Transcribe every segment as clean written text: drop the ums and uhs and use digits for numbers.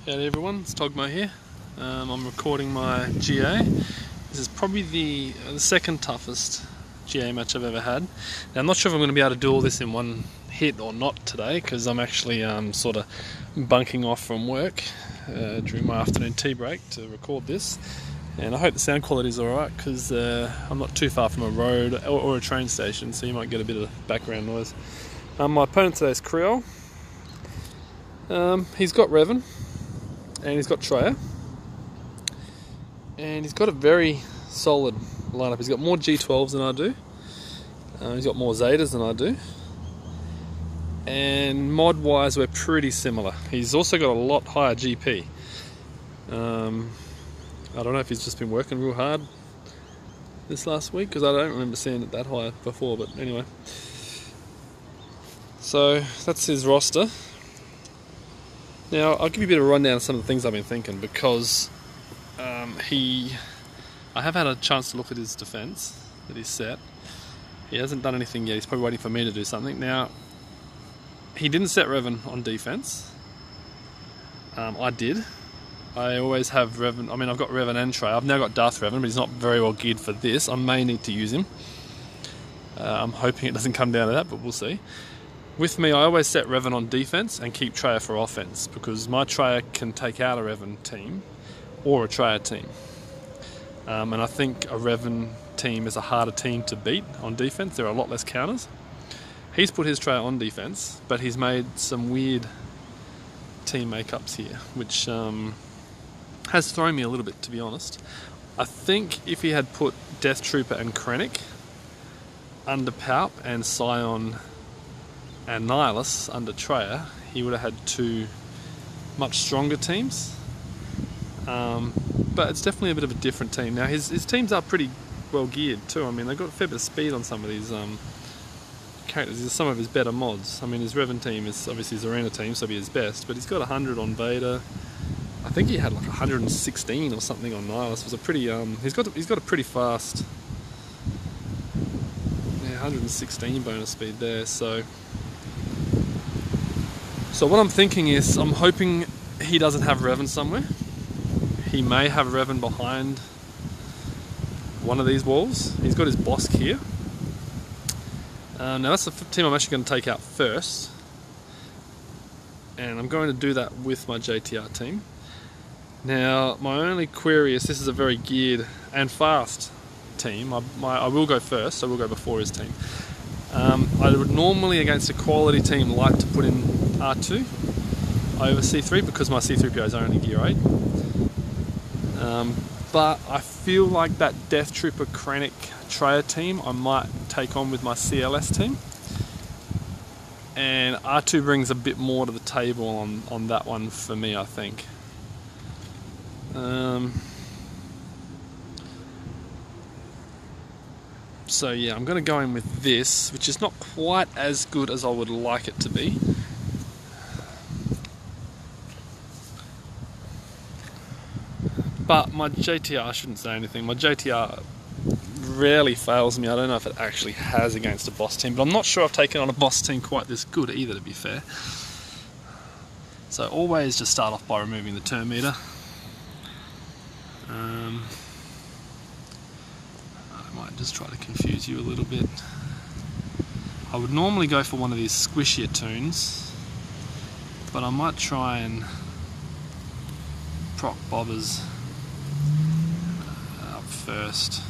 Howdy everyone, it's Togmo here. I'm recording my GA. This is probably the second toughest GA match I've ever had. Now I'm not sure if I'm going to be able to do all this in one hit or not today, because I'm actually sort of bunking off from work during my afternoon tea break to record this. And I hope the sound quality is alright, because I'm not too far from a road or a train station, so you might get a bit of background noise. My opponent today is Creole. He's got Revan, and he's got Traya, and he's got a very solid lineup. He's got more G12s than I do, he's got more Zetas than I do, and mod wise we're pretty similar. He's also got a lot higher GP. I don't know if he's just been working real hard this last week, because I don't remember seeing it that high before, but anyway. So that's his roster. Now, I'll give you a bit of a rundown of some of the things I've been thinking, because I have had a chance to look at his defense that he's set. He hasn't done anything yet. He's probably waiting for me to do something. Now, he didn't set Revan on defense. I did. I always have Revan. I mean, I've got Revan and Trey. I've now got Darth Revan, but he's not very well geared for this. I may need to use him. I'm hoping it doesn't come down to that, but we'll see. With me, I always set Revan on defense and keep Traya for offense, because my Traya can take out a Revan team or a Traya team. And I think a Revan team is a harder team to beat on defense. There are a lot less counters. He's put his Traya on defense, but he's made some weird team makeups here, which has thrown me a little bit, to be honest. I think if he had put Death Trooper and Krennic under Palp and Scion and Nihilus under Traya, he would have had two much stronger teams. But it's definitely a bit of a different team. Now his teams are pretty well geared too. I mean, they've got a fair bit of speed on some of these characters. These are some of his better mods. I mean, his Revan team is obviously his arena team, so it'll be his best, but he's got 100 on Vader. I think he had like 116 or something on Nihilus. It was a pretty he's got a pretty fast 116 bonus speed there. So what I'm thinking is, I'm hoping he doesn't have Revan somewhere. He may have Revan behind one of these walls. He's got his Bossk here. Now that's the team I'm actually going to take out first, and I'm going to do that with my JTR team. Now my only query is, this is a very geared and fast team. I will go first. I will go before his team. I would normally, against a quality team, like to put in R2 over C3, because my C3PO is only gear 8. But I feel like that Death Trooper Krennic Traya team I might take on with my CLS team, and R2 brings a bit more to the table on that one for me, I think. So yeah, I'm going to go in with this, which is not quite as good as I would like it to be. But my JTR, I shouldn't say anything, my JTR rarely fails me. I don't know if it actually has against a boss team, but I'm not sure I've taken on a boss team quite this good either, to be fair. So always just start off by removing the turn meter. I might just try to confuse you a little bit. I would normally go for one of these squishier tunes, but I might try and proc bobbers up first.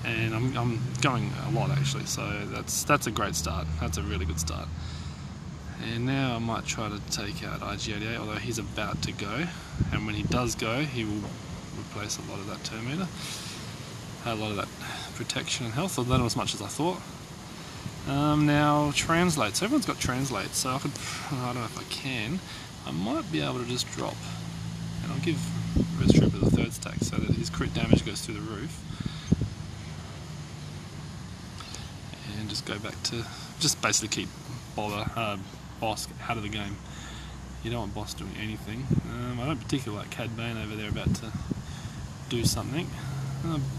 And I'm going a lot actually, so that's a great start. That's a really good start. And now I might try to take out IG-88, although he's about to go. And when he does go, he will replace a lot of that turn meter, a lot of that protection and health, although not as much as I thought. Now translate. So everyone's got translate, so I don't know if I can. I might be able to just drop, and I'll give Res Trooper the 3rd stack so that his crit damage goes through the roof. And just go back to, just basically keep Bossk out of the game. You don't want Bossk doing anything. I don't particularly like Cad Bane over there about to do something.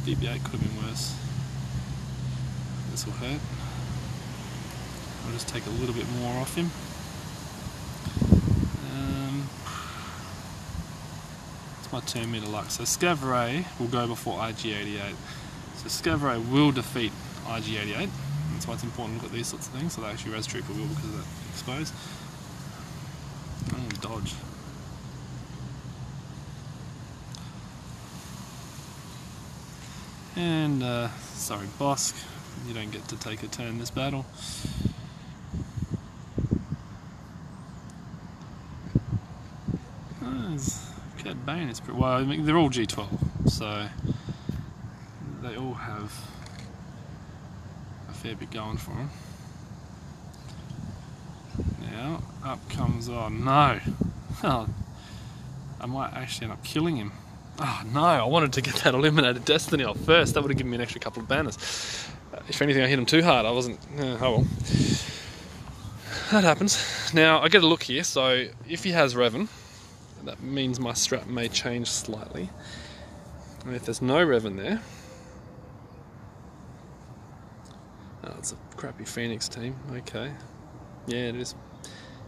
BB-8 could have been worse. This will hurt. I'll just take a little bit more off him. It's my 2 metre luck. So Scavray will go before IG88. So Scavray will defeat IG88. That's why it's important to look at these sorts of things. So they actually Res Trooper will because of that exposed. Oh, dodge. And sorry, Bosk, you don't get to take a turn in this battle. Cad Bane is pretty well. I mean, they're all G12, so they all have a fair bit going for them. Now up comes, oh no, oh, I might actually end up killing him. Oh no, I wanted to get that Eliminated Destiny off first. That would have given me an extra couple of banners. If anything, I hit him too hard. I wasn't, oh well. That happens. Now I get a look here, so if he has Revan, that means my strat may change slightly. And if there's no Revan there, oh, it's a crappy Phoenix team. Okay, yeah, it is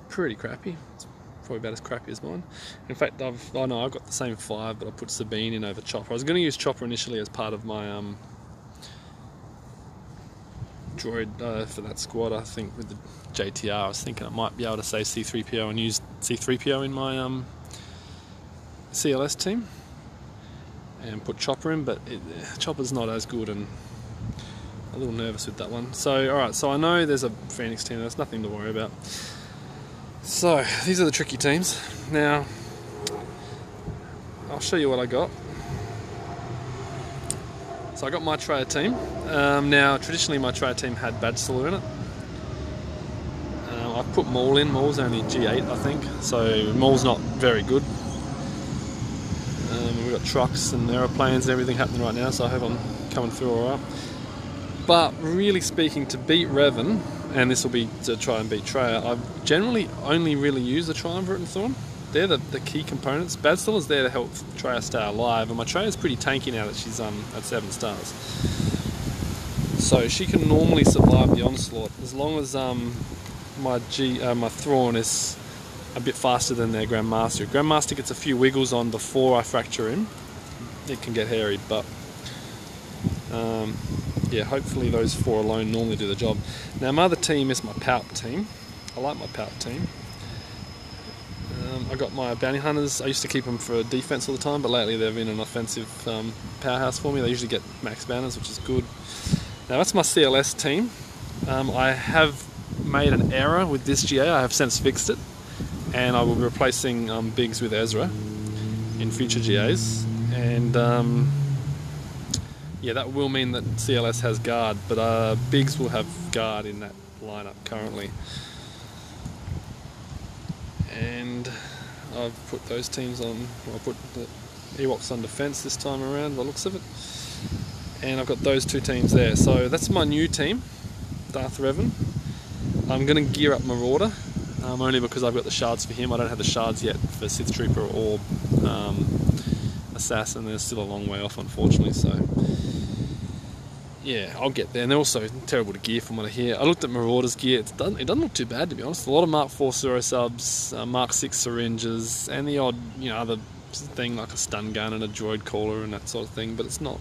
pretty crappy. It's probably about as crappy as mine. In fact, I've got the same 5, but I put Sabine in over Chopper. I was going to use Chopper initially as part of my droid for that squad. I think with the JTR, I was thinking I might be able to save C3PO and use C3PO in my CLS team and put Chopper in, but Chopper's not as good and a little nervous with that one. So alright, so I know there's a Phoenix team, there's nothing to worry about. So these are the tricky teams. Now I'll show you what I got. So I got my Traya team. Now traditionally my Traya team had Badzilla in it. I've put Maul in. Maul's only G8 I think, so Maul's not very good. We've got trucks and aeroplanes and everything happening right now, so I hope I'm coming through alright. But really speaking, to beat Revan, and this will be to try and beat Traya, I've generally only really used the Triumvirate and Thrawn. They're the key components. Badzilla is there to help Traya stay alive, and my Traya's pretty tanky now that she's at 7 stars. So she can normally survive the onslaught as long as my Thrawn is a bit faster than their Grandmaster. Grandmaster gets a few wiggles on before I fracture him. It can get hairy, but yeah, hopefully those 4 alone normally do the job. Now my other team is my Palp team. I like my Palp team. I got my Bounty Hunters. I used to keep them for defense all the time, but lately they've been an offensive powerhouse for me. They usually get max banners, which is good. Now that's my CLS team. I have made an error with this GA. I have since fixed it, and I will be replacing Biggs with Ezra in future GAs. And yeah, that will mean that CLS has guard, but Biggs will have guard in that lineup currently. And I've put those teams on, I'll put the Ewoks on defense this time around, by the looks of it. And I've got those 2 teams there. So that's my new team, Darth Revan. I'm going to gear up Marauder, only because I've got the shards for him. I don't have the shards yet for Sith Trooper or Assassin. They're still a long way off, unfortunately. So yeah, I'll get there. And they're also terrible to gear from what I hear. I looked at Marauder's gear. It doesn't look too bad, to be honest. A lot of Mark 4 Suro subs, Mark 6 syringes, and the odd, other thing like a stun gun and a droid caller and that sort of thing. But it's not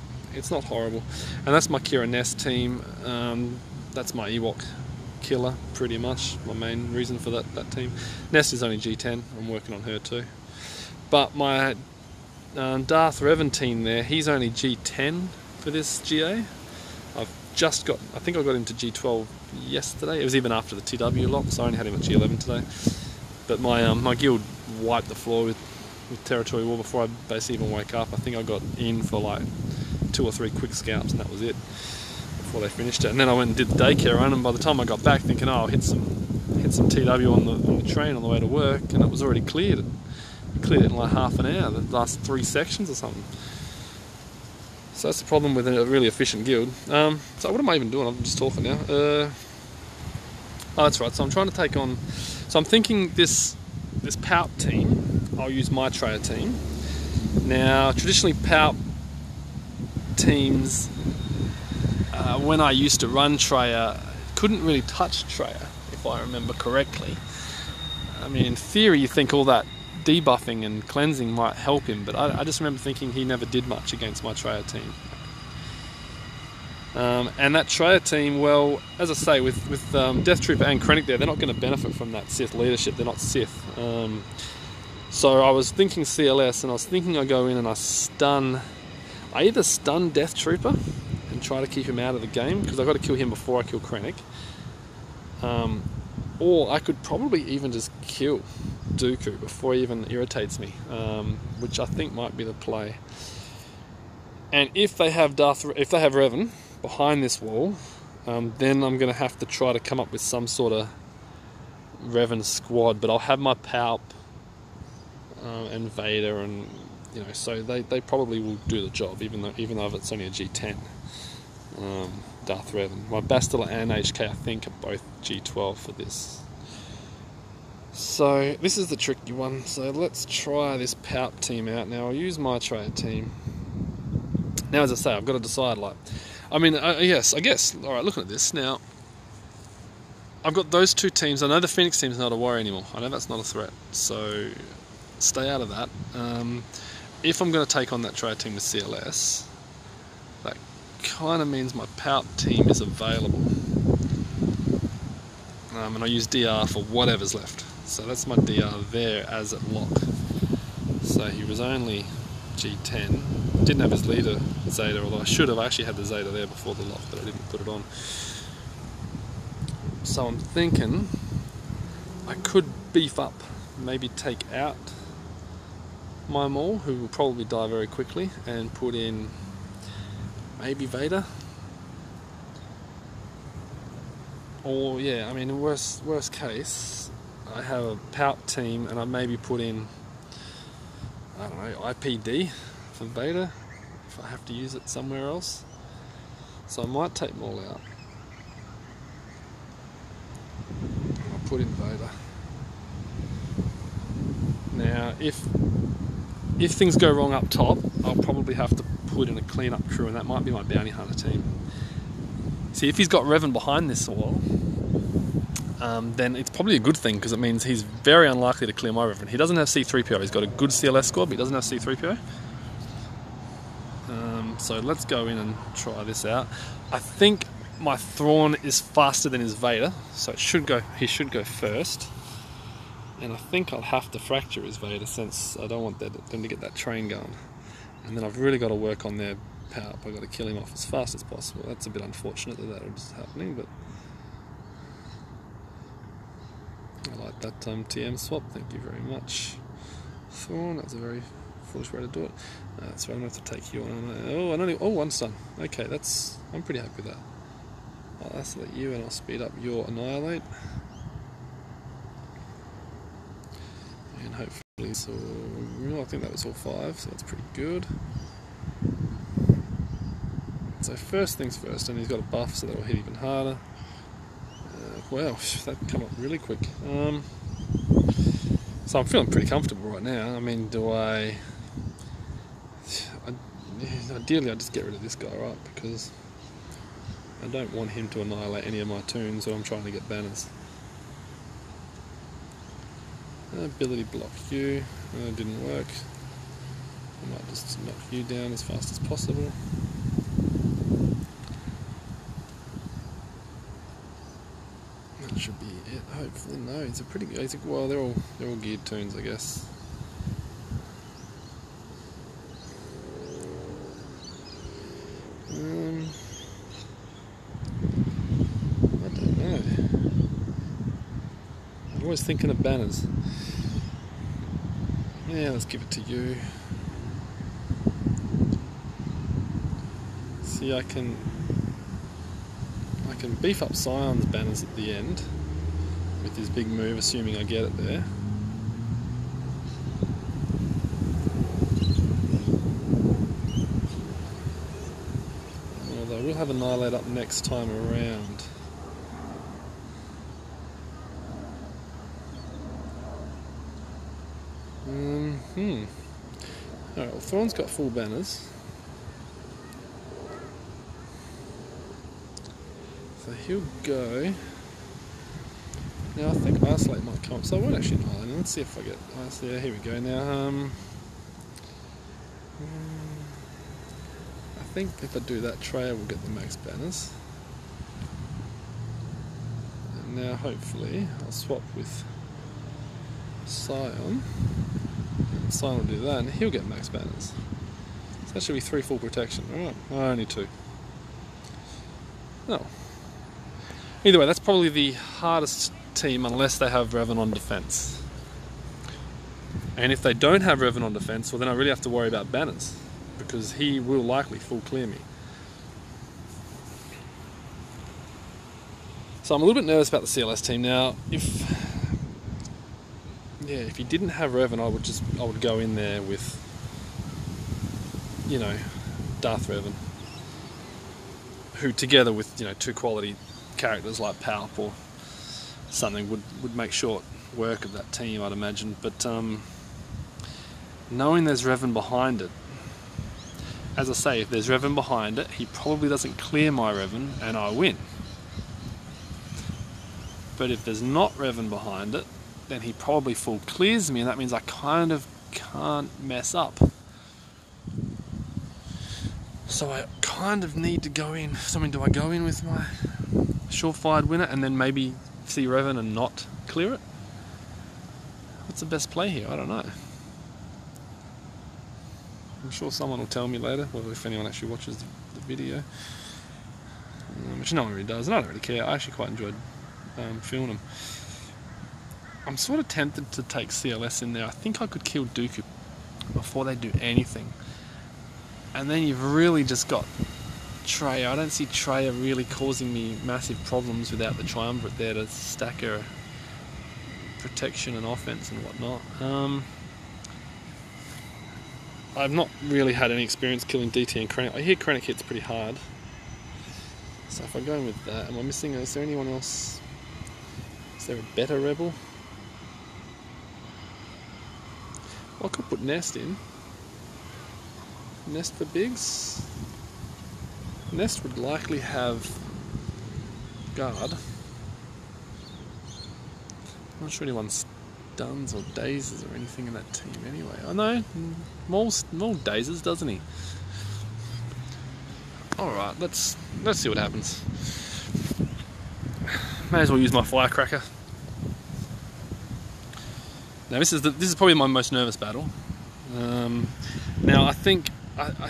horrible. And that's my Kira Nest team. That's my Ewok killer, pretty much. My main reason for that team. Nest is only G10. I'm working on her too. But my Darth Revan team there, he's only G10 for this GA. I think I got him to G12 yesterday. It was even after the TW lock, so I only had him at G11 today. But my guild wiped the floor with Territory War before I basically even wake up. I think I got in for like 2 or 3 quick scalps, and that was it before they finished it. And then I went and did the daycare run, and by the time I got back thinking, oh, I'll hit some TW on the train on the way to work, and it was already cleared. It cleared it in like half an hour, the last 3 sections or something. So that's the problem with a really efficient guild. So what am I even doing? I'm just talking now. Oh, that's right. So I'm trying to take on... So I'm thinking this Palp team, I'll use my Traya team. Now, traditionally Palp teams, when I used to run Traya, couldn't really touch Traya, if I remember correctly. I mean, in theory, you think all that debuffing and cleansing might help him, but I just remember thinking he never did much against my Traya team. And that Traya team, well, as I say, with Death Trooper and Krennic there, they're not going to benefit from that Sith leadership. They're not Sith. So I was thinking CLS, and I was thinking I go in and I either stun Death Trooper and try to keep him out of the game, because I've got to kill him before I kill Krennic. Or I could probably even just kill Dooku before he even irritates me, which I think might be the play. And if they have Revan behind this wall, then I'm going to have to try to come up with some sort of Revan squad. But I'll have my Palp and Vader, and so they probably will do the job, even though it's only a G10. Darth Revan. My Bastila and HK, I think, are both G12 for this. So this is the tricky one. So let's try this Palp team out. Now I'll use my Traya team. Now, as I say, I've got to decide. Yes, I guess. All right, looking at this now, I've got those two teams. I know the Phoenix team's not a worry anymore. I know that's not a threat. So stay out of that. If I'm going to take on that Traya team with CLS, that kind of means my Palp team is available, and I use DR for whatever's left. So that's my DR there as at lock. So he was only G10, didn't have his leader Zeta, although I should have. I actually had the Zeta there before the lock, but I didn't put it on. So I'm thinking I could beef up, maybe take out my Maul, who will probably die very quickly, and put in maybe Vader. Or yeah, I mean, worst case, I have a Palp team and I maybe put in, I don't know, IPD for Vader if I have to use it somewhere else. So I might take Maul out. I'll put in Vader. Now, if things go wrong up top, I'll probably have to put in a cleanup crew, and that might be my bounty hunter team. See, if he's got Revan behind this wall, then it's probably a good thing, because it means he's very unlikely to clear my Revan. He doesn't have C-3PO. He's got a good CLS squad, but he doesn't have C-3PO. So let's go in and try this out. I think my Thrawn is faster than his Vader, so he should go first. And I think I'll have to fracture his Vader, since I don't want them to get that train going. And then I've really got to work on their power up. I've got to kill him off as fast as possible. That's a bit unfortunate that was happening, but I like that TM swap. Thank you very much, Thrawn. That's a very foolish way to do it. That's right. I'm going to have to take you on. One stun. Okay, I'm pretty happy with that. I'll isolate you, and I'll speed up your Annihilate. And hopefully, I think that was all 5, so that's pretty good. So first things first, and he's got a buff, so that'll hit even harder. Wow, that come up really quick. So I'm feeling pretty comfortable right now. I mean, ideally I'd just get rid of this guy, right? Because I don't want him to annihilate any of my toons, so I'm trying to get banners. Ability block you. Didn't work. I might just knock you down as fast as possible. That should be it. Hopefully, no. It's a pretty. Well, they're all geared toons, I guess. I don't know. I'm always thinking of banners. Yeah, let's give it to you. See, I can beef up Scion's banners at the end with his big move, assuming I get it there. Although we'll have Annihilate up next time around. Alright, well, Thrawn's got full banners. So he'll go Now I think Isolate might come up, so I won't actually Isolate. Let's see if I get Isolate. Yeah, here we go now. I think if I do that tray, I will get the max banners. And now hopefully I'll swap with Scion. And Scion will do that, and he'll get max banners. So that should be 3 full protection. Alright, only 2. No. Either way, that's probably the hardest team unless they have Revan on defense. And if they don't have Revan on defense, well then I really have to worry about banners, because he will likely full clear me. So I'm a little bit nervous about the CLS team now. If he didn't have Revan, I would go in there with, you know, Darth Revan, who together with, you know, 2 quality characters like Palp or something would make short work of that team, I'd imagine. But knowing there's Revan behind it, as I say, if there's Revan behind it, he probably doesn't clear my Revan and I win. But if there's not Revan behind it, then he probably full clears me, and that means I kind of can't mess up. So I kind of need to go in. So I mean, do I go in with my surefire winner and then maybe see Revan and not clear it? What's the best play here? I don't know. I'm sure someone will tell me later, well, if anyone actually watches the video. Which no one really does, and I don't really care. I actually quite enjoyed filming them. I'm sort of tempted to take CLS in there. I think I could kill Dooku before they do anything. And then you've really just got Traya. I don't see Traya really causing me massive problems without the Triumvirate there to stack her protection and offense and whatnot. I've not really had any experience killing DT and Krennic. I hear Krennic hits pretty hard. So if I go in with that, am I missing? Is there anyone else? Is there a better rebel? Well, I could put Nest in. Nest for Biggs. Nest would likely have guard. I'm not sure anyone stuns or dazes or anything in that team anyway. I know, Maul dazes, doesn't he? Alright, let's see what happens. May as well use my firecracker. Now this is probably my most nervous battle. Now I think I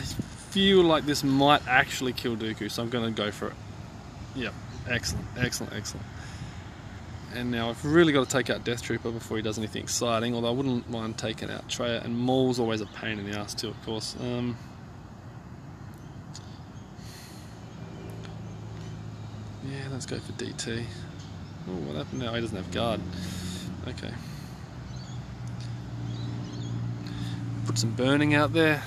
feel like this might actually kill Dooku, so I'm going to go for it. Yep, excellent. And now I've really got to take out Death Trooper before he does anything exciting, although I wouldn't mind taking out Traya, and Maul's always a pain in the ass too, of course. Yeah, let's go for DT. Oh, what happened now? He doesn't have guard. Okay. Put some burning out there.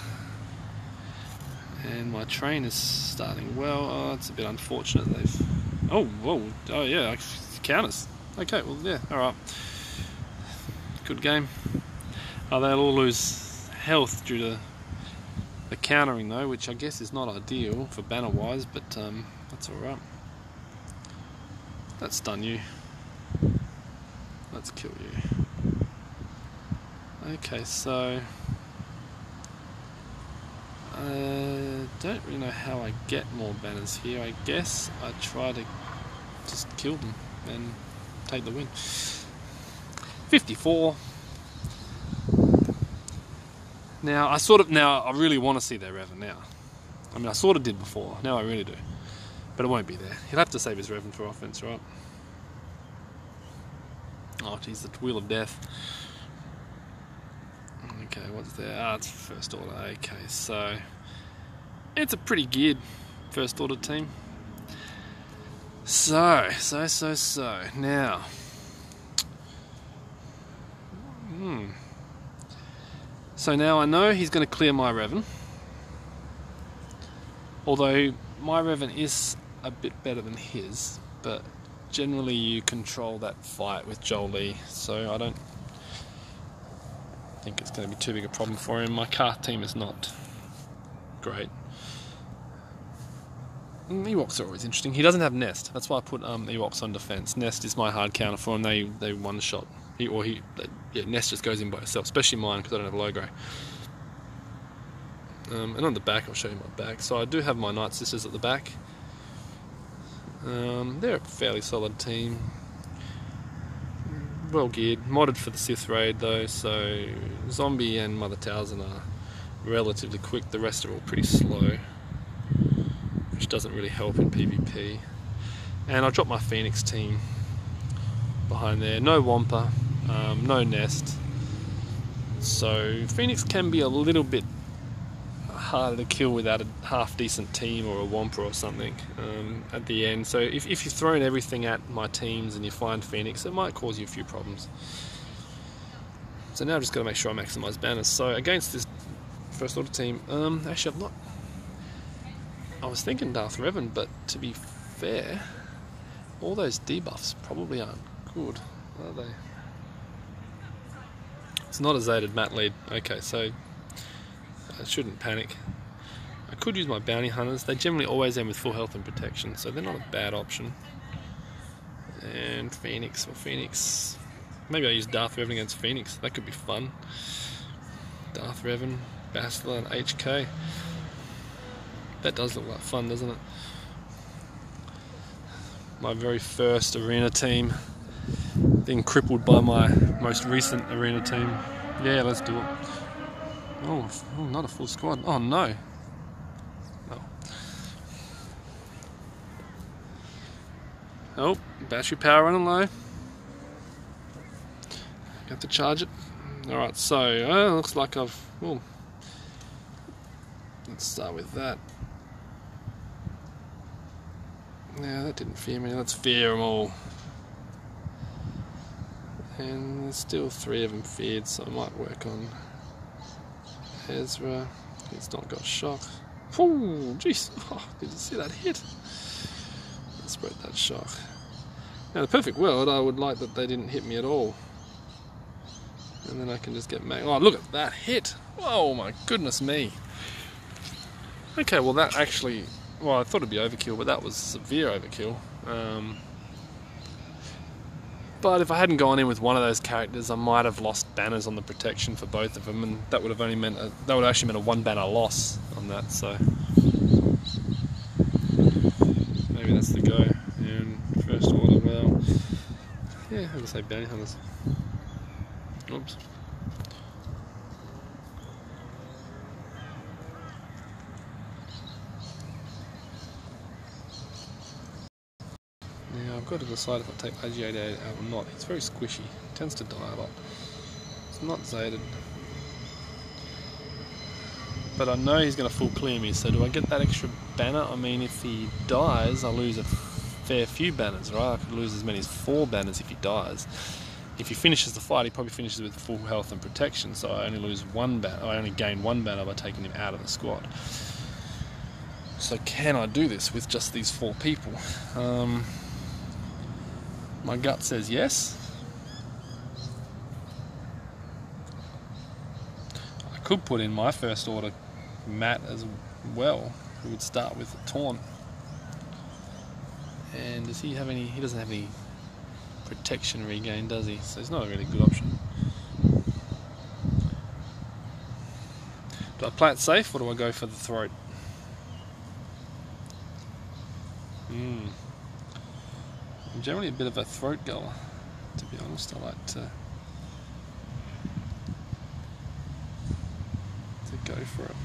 And my train is starting well. Oh, it's a bit unfortunate they've... Oh, whoa. Oh, yeah, counters. Okay, well, yeah, alright. Good game. They'll all lose health due to the countering, though, which I guess is not ideal for banner-wise, but that's alright. Let's stun you. Let's kill you. Okay, so... don't really know how I get more banners here. I guess I try to just kill them and take the win. 54. Now I really want to see their Revan now. I mean, I sort of did before. Now I really do, but it won't be there. He'll have to save his Revan for offense, right? Oh, geez, the Wheel of Death. Okay, what's there? Ah, it's First Order. Okay, so it's a pretty geared First Order team. So now. So now I know he's going to clear my Revan. Although my Revan is a bit better than his, but generally you control that fight with Jolee, so I don't think it's going to be too big a problem for him. My Karth team is not great. Ewoks are always interesting. He doesn't have Nest. That's why I put Ewoks on defense. Nest is my hard counter for him. They one shot. Nest just goes in by itself, especially mine because I don't have Logray. And on the back, I'll show you my back. So I do have my Night Sisters at the back. They're a fairly solid team. Well geared, modded for the Sith raid though. So Zombie and Mother Talzin are relatively quick. The rest are all pretty slow, which doesn't really help in PvP. And I dropped my Phoenix team behind there. No Wampa, no Nest. So Phoenix can be a little bit harder to kill without a half decent team or a Wampa or something at the end. So if you've thrown everything at my teams and you find Phoenix, it might cause you a few problems. So now I've just got to make sure I maximise banners. So against this First Order team, actually I've not... I was thinking Darth Revan, but to be fair, all those debuffs probably aren't good, are they? It's not a Zated Mat lead. Okay, so I shouldn't panic. I could use my Bounty Hunters. They generally always end with full health and protection, so they're not a bad option. And Phoenix, maybe I use Darth Revan against Phoenix. That could be fun. Darth Revan, Bastila, and HK. That does look like fun, doesn't it? My very first arena team being crippled by my most recent arena team. Yeah, let's do it. Oh, not a full squad. Oh no. Oh, battery power running low. Got to charge it. Alright, so looks like let's start with that. Yeah, that didn't fear me. Let's fear them all. And there's still 3 of them feared, so I might work on Ezra. He's not got shock. Oh, jeez. Oh, did you see that hit? Let's spread that shock. Now, in the perfect world, I would like that they didn't hit me at all. And then I can just get mad. Oh, look at that hit. Oh, my goodness me. Okay, well, that actually... Well, I thought it'd be overkill, but that was severe overkill. But if I hadn't gone in with one of those characters, I might have lost banners on the protection for both of them, and that would have only meant that would actually meant a 1 banner loss on that. So maybe that's the go. And First Order, well, yeah, I'm gonna say Bounty Hunters. Oops. Now I've got to decide if I take IG-88 out or not. It's very squishy. It tends to die a lot. It's not Zated. But I know he's going to full clear me, so do I get that extra banner? I mean, if he dies, I lose a fair few banners, right? I could lose as many as 4 banners if he dies. If he finishes the fight, he probably finishes with full health and protection, so I only lose 1 banner. I only gain 1 banner by taking him out of the squad. So can I do this with just these 4 people? My gut says yes. I could put in my First Order Matt as well, who would start with a taunt. And does he have any? He doesn't have any protection regain, does he? So it's not a really good option. Do I play it safe or do I go for the throat? I'm generally a bit of a throat goer, to be honest. I like to go for it.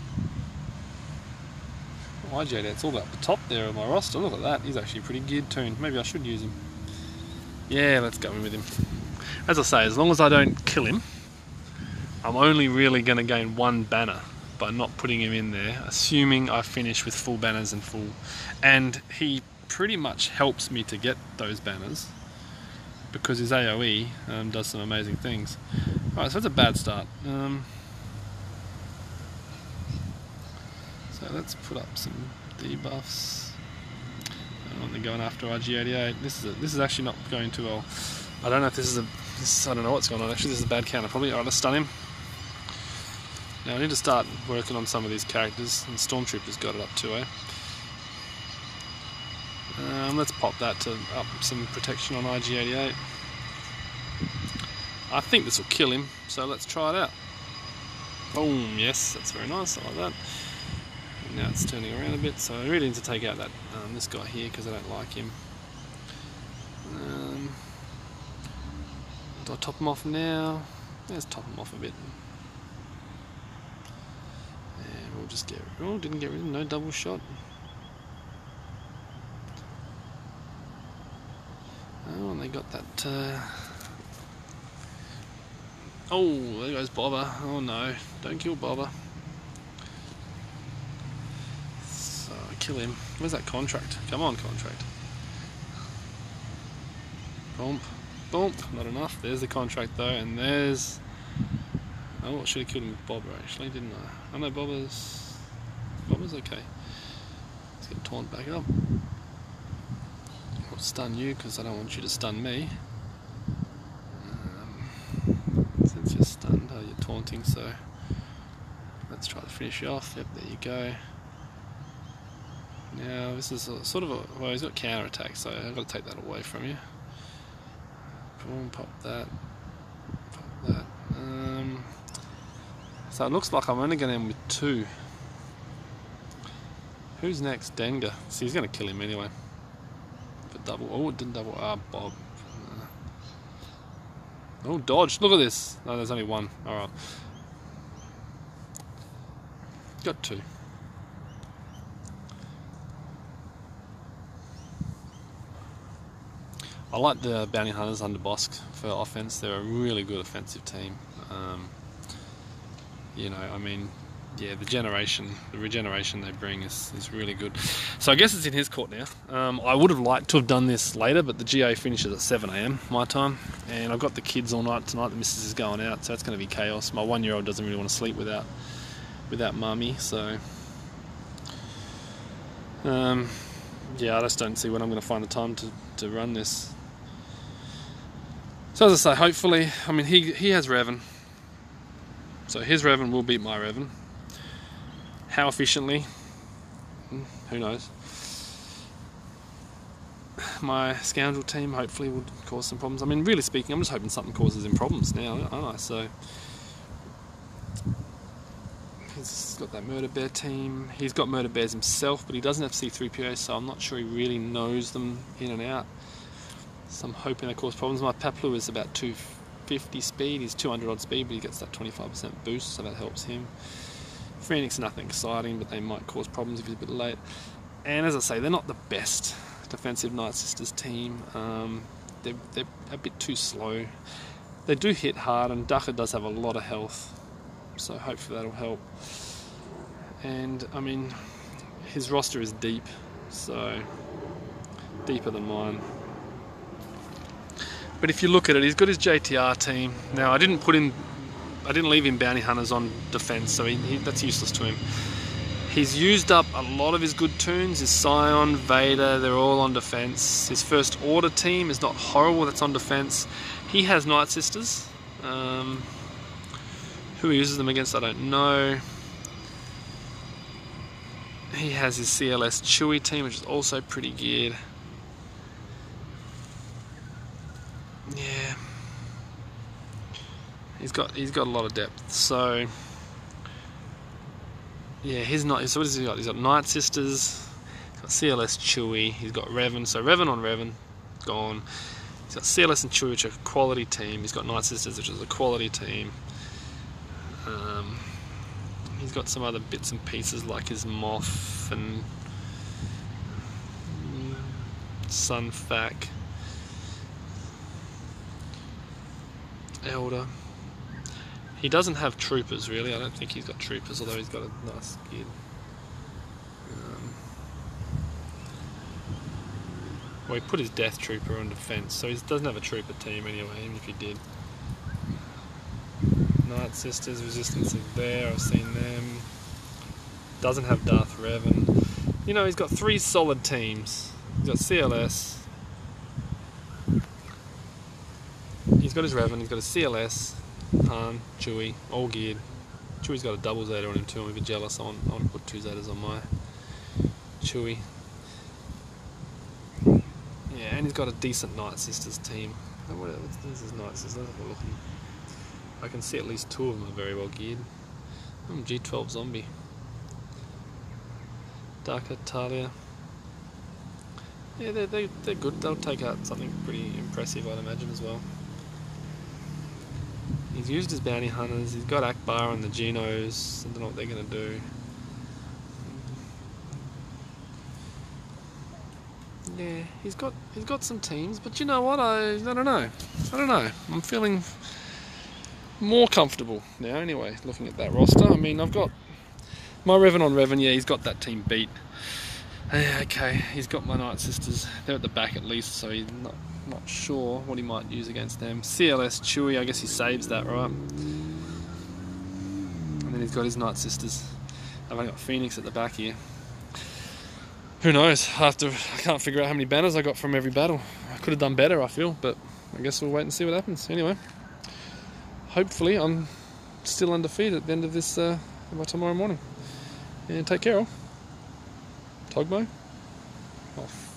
Oh, IJ, that's all at the top there of my roster. Look at that. He's actually pretty geared tuned. Maybe I should use him. Yeah, let's go in with him. As I say, as long as I don't kill him, I'm only really going to gain 1 banner by not putting him in there, assuming I finish with full banners and full... And he pretty much helps me to get those banners because his AoE does some amazing things. Alright, so that's a bad start. So let's put up some debuffs. They're going after IG-88. This is actually not going too well. I don't know if this is I don't know what's going on. Actually, this is a bad counter probably. Alright, let's stun him. Now I need to start working on some of these characters, and Stormtrooper's got it up too, eh? Let's pop that to up some protection on IG88. I think this will kill him, so let's try it out. Boom, yes, that's very nice, I like that. And now it's turning around a bit, so I really need to take out that this guy here because I don't like him. Do I top him off now? Let's top him off a bit. And we'll just get rid of, oh, didn't get rid of, no double shot. Oh, and they got that, oh, there goes Bobber. Oh no, don't kill Bobber. So, kill him. Where's that contract? Come on, contract. Bump, bump, not enough. There's the contract though, and there's... Oh, I should have killed him with Bobber actually, didn't I? Oh no, Bobber's okay. Let's get Taunt back up. I'll stun you because I don't want you to stun me. Since you're stunned, you're taunting, so let's try to finish you off. Yep, there you go. Now this is a, sort of a, well, he's got counter attack, so I've got to take that away from you. Boom, pop that, pop that. So it looks like I'm only going to end with 2. Who's next? Denga. So he's going to kill him anyway. For double. Oh, it didn't double. Ah, Bob. Oh, dodge. Look at this. No, there's only 1. Alright. Got 2. I like the Bounty Hunters under Bosk for offense. They're a really good offensive team. You know, I mean, yeah, the regeneration they bring is really good. So I guess it's in his court now. I would have liked to have done this later, but the GA finishes at 7 AM my time, and I've got the kids all night tonight. The missus is going out, so it's going to be chaos. My 1-year-old doesn't really want to sleep without mummy, so yeah, I just don't see when I'm going to find the time to run this. So as I say, hopefully, I mean, he has Revan, so his Revan will beat my Revan. How efficiently? Who knows? My Scoundrel team hopefully will cause some problems. I mean, really speaking, I'm just hoping something causes him problems now, aren't I? So he's got that Murder Bear team. He's got Murder Bears himself, but he doesn't have C-3PO, so I'm not sure he really knows them in and out. So I'm hoping they cause problems. My Paplu is about 250 speed. He's 200 odd speed, but he gets that 25% boost, so that helps him. Phoenix, nothing exciting, but they might cause problems if he's a bit late. And as I say, they're not the best defensive Night Sisters team. They're a bit too slow. They do hit hard, and Daka does have a lot of health, so hopefully that'll help. And I mean, his roster is deep, so deeper than mine. But if you look at it, he's got his JTR team. Now I didn't leave him Bounty Hunters on defense, so that's useless to him. He's used up a lot of his good tunes. His Scion, Vader, they're all on defense. His First Order team is not horrible, that's on defense. He has Night Sisters. Who he uses them against, I don't know. He has his CLS Chewie team, which is also pretty geared. Yeah. He's got a lot of depth, so yeah, so what has he got? He's got Night Sisters, he's got CLS Chewie, he's got Revan, so Revan on Revan, gone. He's got CLS and Chewie, which are a quality team. He's got Night Sisters, which is a quality team. He's got some other bits and pieces like his Moff and Sun Fac, Elder. He doesn't have troopers really. I don't think he's got troopers, although he's got a nice kid. Well, he put his Death Trooper on defense, so he doesn't have a trooper team anyway, even if he did. Night Sisters, Resistance is there, I've seen them. Doesn't have Darth Revan. You know, he's got 3 solid teams. He's got CLS. He's got his Revan, he's got his CLS, Han, Chewie, all geared. Chewie's got a double Zeta on him too, I'm a bit jealous. I want to put 2 Zetas on my Chewie. Yeah, and he's got a decent Night Sisters team. What's his Night Sisters? Let's have a look. I can see at least 2 of them are very well geared. G12 Zombie. Darker Talia. Yeah, they're good. They'll take out something pretty impressive, I'd imagine, as well. He's used his bounty hunters. He's got Akbar and the Genos. I don't know what they're going to do. Yeah, he's got some teams, but you know what? I don't know. I'm feeling more comfortable now. Anyway, looking at that roster, I mean, I've got my Revan on Revan. Yeah, he's got that team beat. Okay, he's got my Night Sisters. They're at the back at least, so he's not sure what he might use against them. CLS Chewie, I guess he saves that, right? And then he's got his Night Sisters. I've only got Phoenix at the back here. Who knows? I can't figure out how many banners I got from every battle. I could have done better, I feel, but I guess we'll wait and see what happens. Anyway, hopefully I'm still undefeated at the end of this by tomorrow morning. And take care all. Togmo. Off.